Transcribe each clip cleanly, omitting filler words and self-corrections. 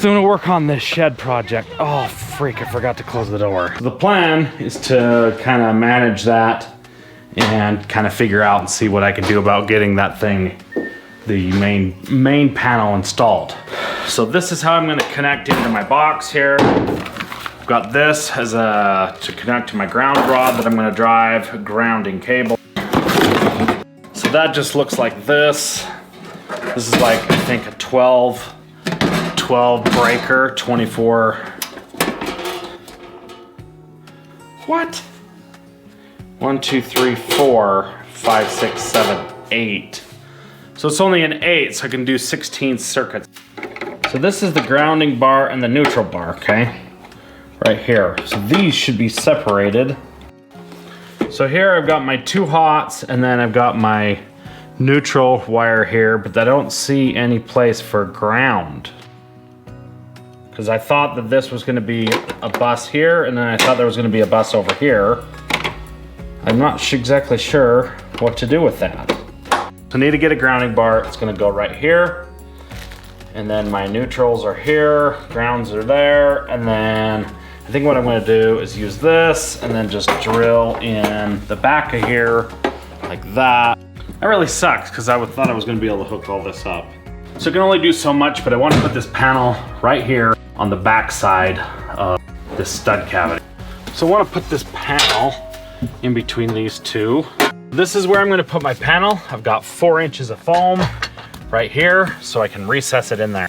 So I'm gonna work on this shed project. Oh, freak, I forgot to close the door. The plan is to kind of manage that and kind of figure out and see what I can do about getting that thing, the main panel installed. So this is how I'm gonna connect into my box here. I've got this as to connect to my ground rod that I'm gonna drive, a grounding cable. So that just looks like this. This is like, I think, a 12 breaker, 24. What? 1, 2, 3, 4, 5, 6, 7, 8. So it's only an 8, so I can do 16 circuits. So this is the grounding bar and the neutral bar, okay? Right here. So these should be separated. So here I've got my 2 hots, and then I've got my neutral wire here, but I don't see any place for ground. Because I thought that this was gonna be a bus here, and then I thought there was gonna be a bus over here. I'm not exactly sure what to do with that. So I need to get a grounding bar. It's gonna go right here. And then my neutrals are here, grounds are there, and then I think what I'm gonna do is use this and then just drill in the back of here like that. That really sucks because I thought I was gonna be able to hook all this up. So I can only do so much, but I want to put this panel right here on the back side of this stud cavity. So I want to put this panel in between these two. This is where I'm gonna put my panel. I've got 4 inches of foam right here, so I can recess it in there.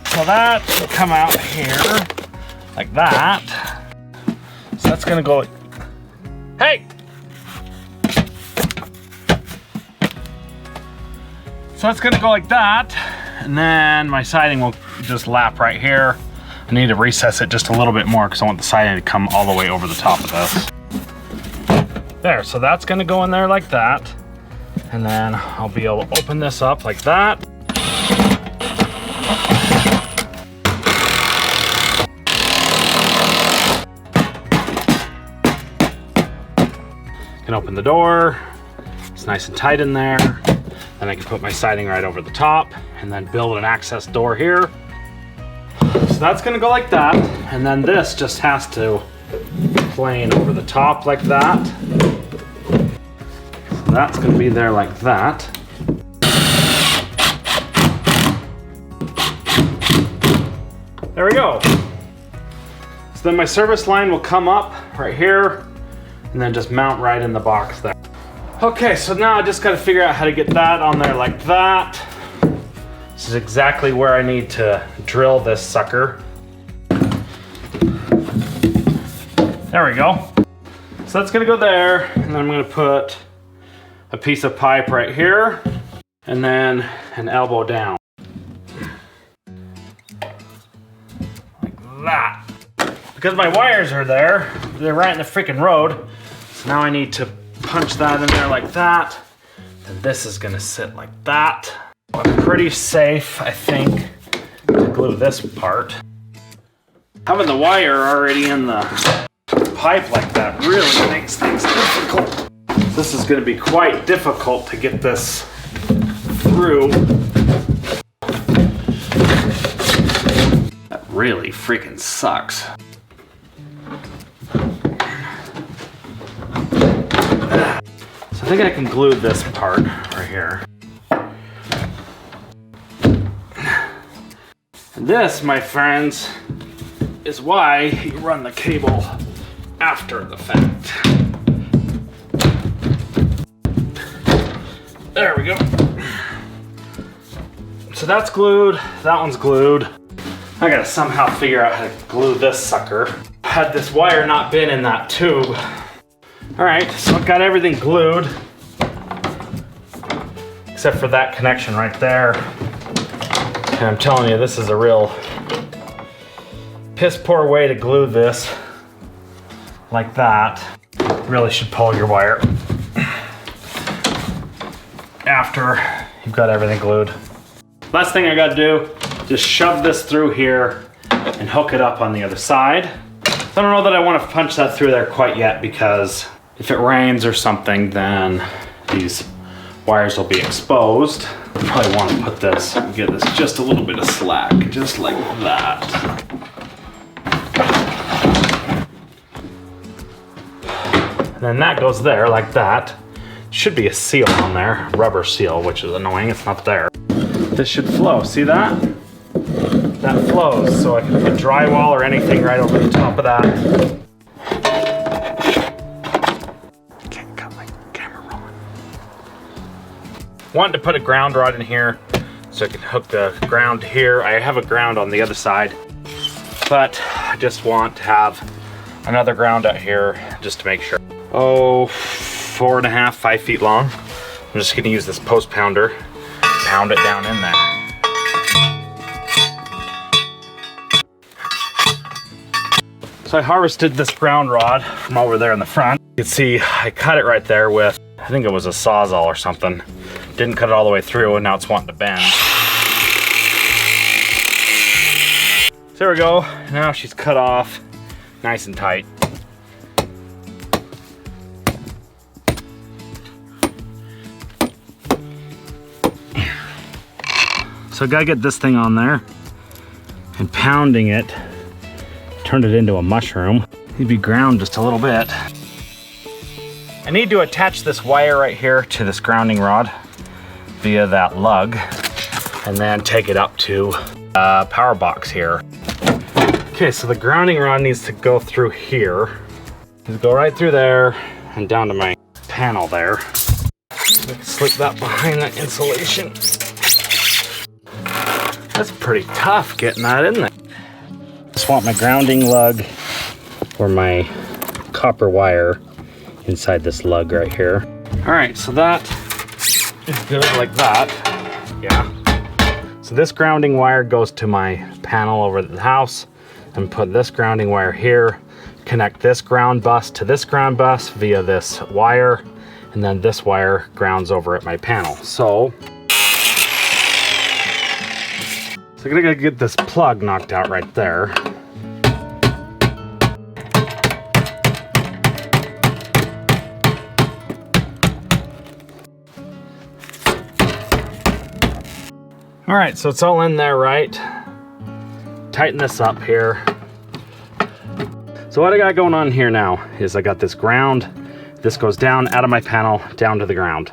So that will come out here like that. So that's gonna go, hey! So it's gonna go like that, and then my siding will just lap right here. I need to recess it just a little bit more because I want the siding to come all the way over the top of this. There, so that's gonna go in there like that. And then I'll be able to open this up like that. Can open the door. It's nice and tight in there. Then I can put my siding right over the top and then build an access door here. So that's gonna go like that. And then this just has to plane over the top like that. So that's gonna be there like that. There we go. So then my service line will come up right here and then just mount right in the box there. Okay, so now I just gotta figure out how to get that on there like that. This is exactly where I need to drill this sucker. There we go. So that's gonna go there, and then I'm gonna put a piece of pipe right here, and then an elbow down. Like that. Because my wires are there, they're right in the freaking road. So now I need to punch that in there like that. Then this is gonna sit like that. I'm pretty safe, I think, to glue this part. Having the wire already in the pipe like that really makes things difficult. This is gonna be quite difficult to get this through. That really freaking sucks. So I think I can glue this part right here. And this, my friends, is why you run the cable after the fact. There we go. So that's glued, that one's glued. I gotta somehow figure out how to glue this sucker. Had this wire not been in that tube. All right, so I've got everything glued, except for that connection right there. And I'm telling you, this is a real piss poor way to glue this like that. Really should pull your wire after you've got everything glued. Last thing I gotta do, just shove this through here and hook it up on the other side. I don't know that I want to punch that through there quite yet, because if it rains or something, then these wires will be exposed. Probably want to put this, get this just a little bit of slack, just like that. And then that goes there like that. Should be a seal on there, rubber seal, which is annoying, it's not there. This should flow, see that? That flows, so I can put drywall or anything right over the top of that. Can't cut my camera rolling. Wanted to put a ground rod in here so I can hook the ground here. I have a ground on the other side, but I just want to have another ground out here just to make sure. Oh, 4.5, 5 feet long. I'm just gonna use this post pounder, pound it down in there. So I harvested this ground rod from over there in the front. You can see I cut it right there with, I think it was a Sawzall or something. Didn't cut it all the way through and now it's wanting to bend. So there we go, now she's cut off, nice and tight. So I gotta get this thing on there and pounding it, turned it into a mushroom. It'd be ground just a little bit. I need to attach this wire right here to this grounding rod via that lug and then take it up to a power box here. Okay, so the grounding rod needs to go through here. Just go right through there and down to my panel there. I can slip that behind that insulation. That's pretty tough getting that in there. Just want my grounding lug or my copper wire inside this lug right here. All right, so that is good like that. Yeah. So this grounding wire goes to my panel over at the house, and put this grounding wire here, connect this ground bus to this ground bus via this wire, and then this wire grounds over at my panel. So I'm gonna get this plug knocked out right there. All right, so it's all in there, right? Tighten this up here. So what I got going on here now is I got this ground. This goes down out of my panel, down to the ground.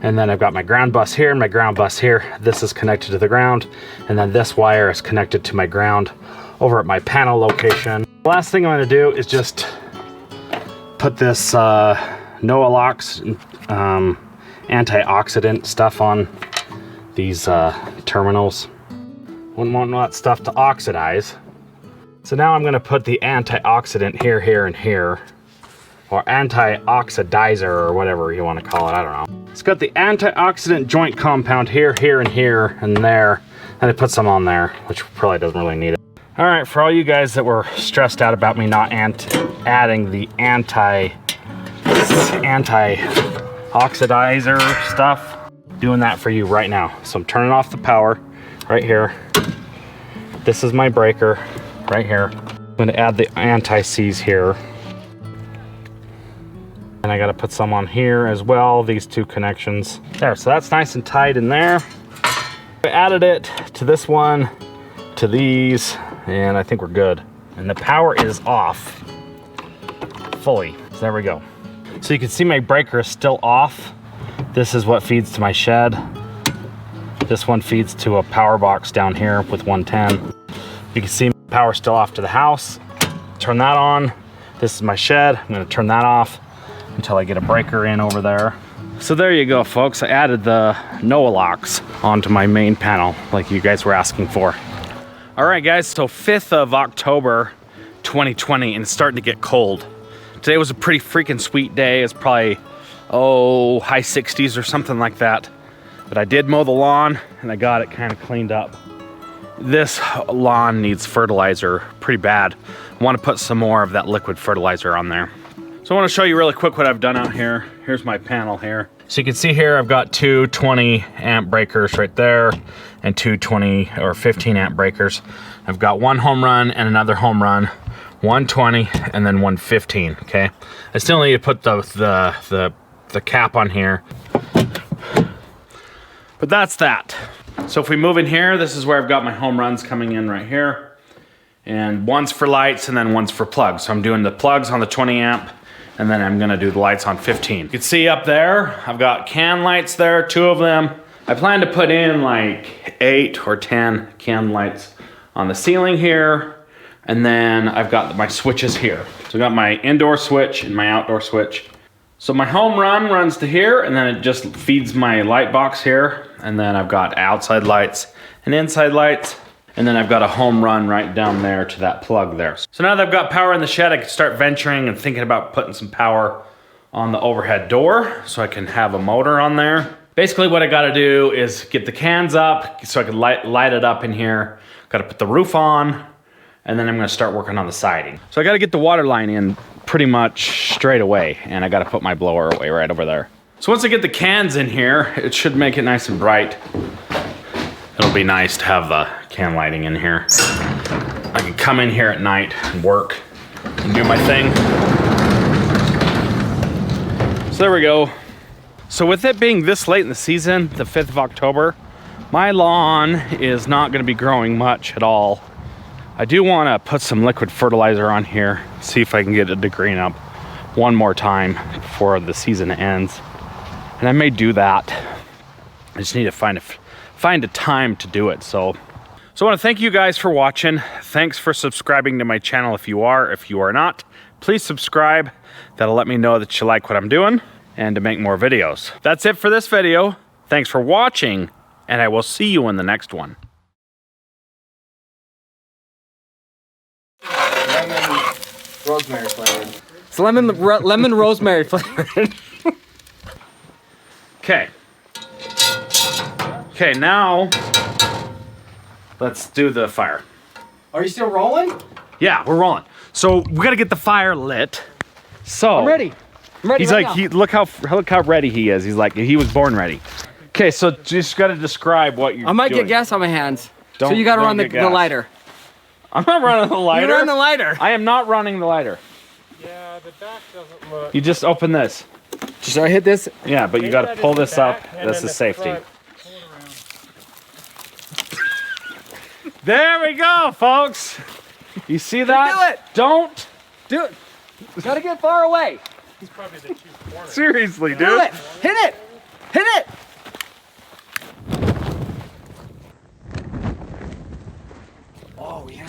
And then I've got my ground bus here and my ground bus here. This is connected to the ground. And then this wire is connected to my ground over at my panel location. The last thing I'm gonna do is just put this Noalox antioxidant stuff on these terminals. Wouldn't want that stuff to oxidize. So now I'm gonna put the antioxidant here, here, and here. Or antioxidizer, or whatever you wanna call it, I don't know. It's got the antioxidant joint compound here, here, and here, and there. And I put some on there, which probably doesn't really need it. All right, for all you guys that were stressed out about me not adding the antioxidizer stuff, doing that for you right now. So I'm turning off the power right here. This is my breaker right here. I'm gonna add the anti-seize here. And I gotta put some on here as well, these two connections. There, so that's nice and tight in there. I added it to this one, to these, and I think we're good. And the power is off fully, so there we go. So you can see my breaker is still off. This is what feeds to my shed. This one feeds to a power box down here with 110. You can see my power still off to the house. Turn that on. This is my shed. I'm gonna turn that off until I get a breaker in over there. So there you go, folks. I added the Noalox onto my main panel like you guys were asking for. All right, guys, so 5th of October, 2020, and it's starting to get cold. Today was a pretty freaking sweet day. It's probably, high 60s or something like that. But I did mow the lawn and I got it kind of cleaned up. This lawn needs fertilizer pretty bad. I want to put some more of that liquid fertilizer on there. So I want to show you really quick what I've done out here. Here's my panel here. So you can see here I've got two 20 amp breakers right there and two 20 or 15 amp breakers. I've got one home run and another home run, 120 and then 115, okay? I still need to put the cap on here. But that's that. So if we move in here, this is where I've got my home runs coming in right here. And one's for lights and then one's for plugs. So I'm doing the plugs on the 20 amp and then I'm gonna do the lights on 15. You can see up there, I've got can lights there, 2 of them. I plan to put in like 8 or 10 can lights on the ceiling here. And then I've got my switches here. So I've got my indoor switch and my outdoor switch. So my home run runs to here and then it just feeds my light box here. And then I've got outside lights and inside lights. And then I've got a home run right down there to that plug there. So now that I've got power in the shed, I can start venturing and thinking about putting some power on the overhead door so I can have a motor on there. Basically what I gotta do is get the cans up so I can light it up in here. Gotta put the roof on. And then I'm gonna start working on the siding. So I gotta get the water line in pretty much straight away, and I gotta put my blower away right over there. So once I get the cans in here, it should make it nice and bright. It'll be nice to have the can lighting in here. I can come in here at night and work and do my thing. So there we go. So with it being this late in the season, the 5th of October, my lawn is not gonna be growing much at all. I do want to put some liquid fertilizer on here, see if I can get it to green up one more time before the season ends. And I may do that. I just need to find a time to do it. So I want to thank you guys for watching. Thanks for subscribing to my channel if you are. If you are not, please subscribe. That'll let me know that you like what I'm doing and to make more videos. That's it for this video. Thanks for watching, and I will see you in the next one. Rosemary flavored. It's lemon rosemary flavored. Okay. Okay, now let's do the fire. Are you still rolling? Yeah, we're rolling. So we gotta get the fire lit. So I'm ready. I'm ready. he's right like, now. look how ready he is. He's like, he was born ready. Okay, so just gotta describe what you're I might doing. get gas on my hands. Don't- So you gotta don't run the get gas. lighter. I'm not running the lighter. You run the lighter. I am not running the lighter. Yeah, the back doesn't look. You just open this. Should I hit this? Yeah, but you gotta That pull is the this up. back, and This then is the safety. front. Pull it around. There we go, folks. You see that? Do it. Don't. Do it. Gotta get far away. He's probably the chief corner. Seriously, dude. Do it. Hit it. Hit it. Oh, yeah.